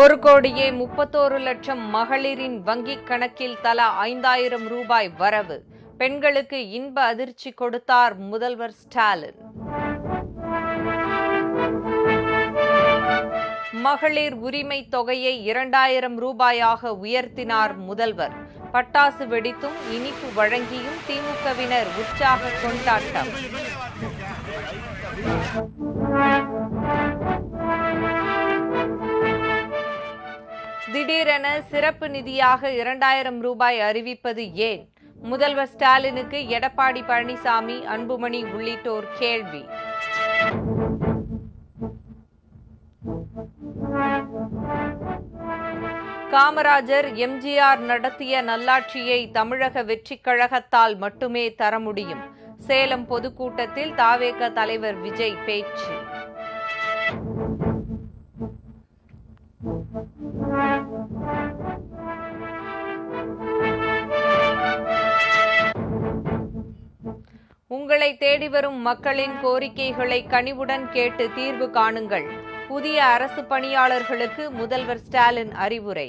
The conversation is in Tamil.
1,31,00,000 மகளிரின் வங்கிக் கணக்கில் தலா 5,000 ரூபாய் வரவு. பெண்களுக்கு இன்ப அதிர்ச்சி கொடுத்தார் முதல்வர் ஸ்டாலின். மகளிர் உரிமை தொகையை 2,000 ரூபாயாக உயர்த்தினார் முதல்வர். பட்டாசு வெடித்தும் இனிப்பு வழங்கியும் திமுகவினர் உற்சாக கொண்டாட்டம். திடீரென சிறப்பு நிதியாக 2,000 ரூபாய் அறிவிப்பது ஏன்? முதல்வர் ஸ்டாலினுக்கு எடப்பாடி பழனிசாமி, அன்புமணி உள்ளிட்டோர் கேள்வி. காமராஜர், எம்ஜிஆர் நடத்திய நல்லாட்சியை தமிழக வெற்றிக் கழகத்தால் மட்டுமே தர முடியும். சேலம் பொதுக்கூட்டத்தில் தவேக தலைவர் விஜய் பேச்சு. உங்களை தேடி வரும் மக்களின் கோரிக்கைகளை கனிவுடன் கேட்டு தீர்வு காணுங்கள். புதிய அரசு பணியாளர்களுக்கு முதல்வர் ஸ்டாலின் அறிவுரை.